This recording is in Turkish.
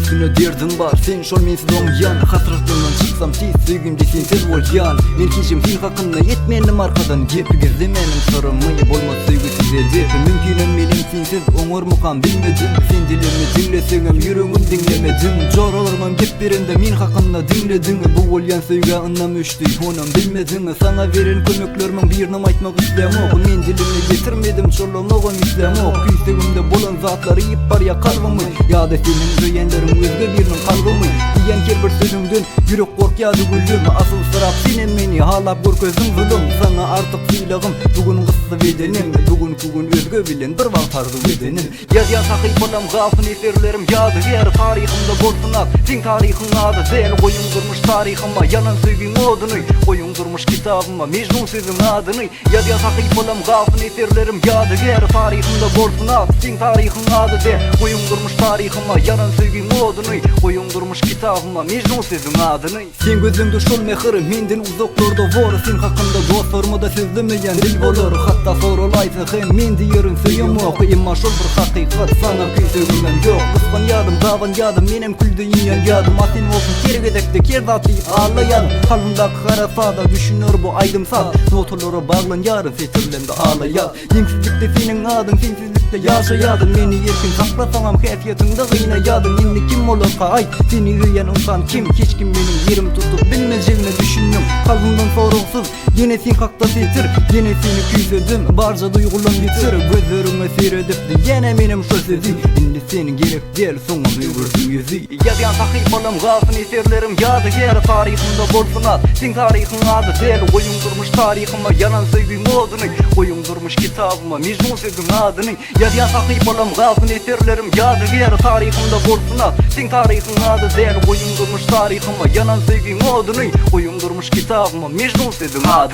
üstüne derdim var. Sen şol mensiz olmayan hasratından çıksam tiz söygümde sensiz bolyan. Men kişim fin hakkında yetmeyenim arkadan Gepi gizlemenim sorumu bolmaz söygü size cepi. Mümkünen menim sensiz oңор mukam bilmedim. Sen dilerimi dinlesegem yüreğim dinlemedim. Jor olurmam gep birinde men hakkında dinledin. Bu bolyan söygü ınnam üçtü honam bilmedin. Sana veren kömöklerimin birini aytmak istem ok. Men dilimini getirmedim çolluğum istem ok. Küysegimde bolan zatları yip bar ya kalbımı. Ya da senin döyenlerin özge birinin kalbımı. Diyen ker bir sözümdün yürek korkyadı gülüm. Asıl sırap senin meni halap gör közüm zulüm. Sana artık fiilagım bugün kıssa bedenim. Bugün özge bilen bir vaktardı bedenim. Yazyan sakıyp olam gafın eserlerim yadı yer. Tarihimde bolsun ak sen tarihin adı değil. Koyun durmuş tarihime yalan söygün odunu. Koyun durmuş kitabıma Mecnun sözün adını. Yazyan sakıyp olam gafın eserlerim yadı yer. Tarihimde bolsun ak sen tarihin adı değil. Koyun durmuş tarihime yalan söygün odunu. Koyun durmuş kitabıma Mecnun sözün adını. Sen gözüngde şol mehri menden uzaklarda var. Sen hakkında dostlarıma da sözlemeyen dil bolur. Hatta sorulaysa hem men diyerin söyüm ok. Emma şol bir hakikat sana küysegimden yok. Kıskan yadım davan yadım menem külde yiyen yadım. Atin olsun kergedekte kerdatı ağlayadım. Kalbimdaki kara sağda düşünür bu aydım sağ. Notalara bağlan yarın fetirlemde ağlayadım. Yemsizlikte senin adın sensizlikte yaşayadım. Meni yerkin saklasamam kefiyetinde kıynayadım. Şimdi kim olur ay seni üyen insan kim? Hiç kim benim yerim tutup bilmeyeceğimi düşündüm. Kalbimden soruksuz yine sen kakta setir. Yine seni küysedim barca duygulan bitir. Gözlerime seyredip de yine benim şu sözü. Şimdi senin gerek değil sonum yürürdüm yüzü. Yazyan takip olam gafın eserlerim yadı yer. Tarihimde bolsun at sen tarihin adı değil. Koyun durmuş tarihime yalan söygün odunu. Koyun durmuş kitabıma Mecnun sözün adını. Yazyan takip olam gafın eserlerim yadı yer. Tarihimde bolsun at sen tarihin adı değil. Koyun durmuş tarihime yalan söygün odunu. Koyun durmuş kitabıma Mecnun sözün adını.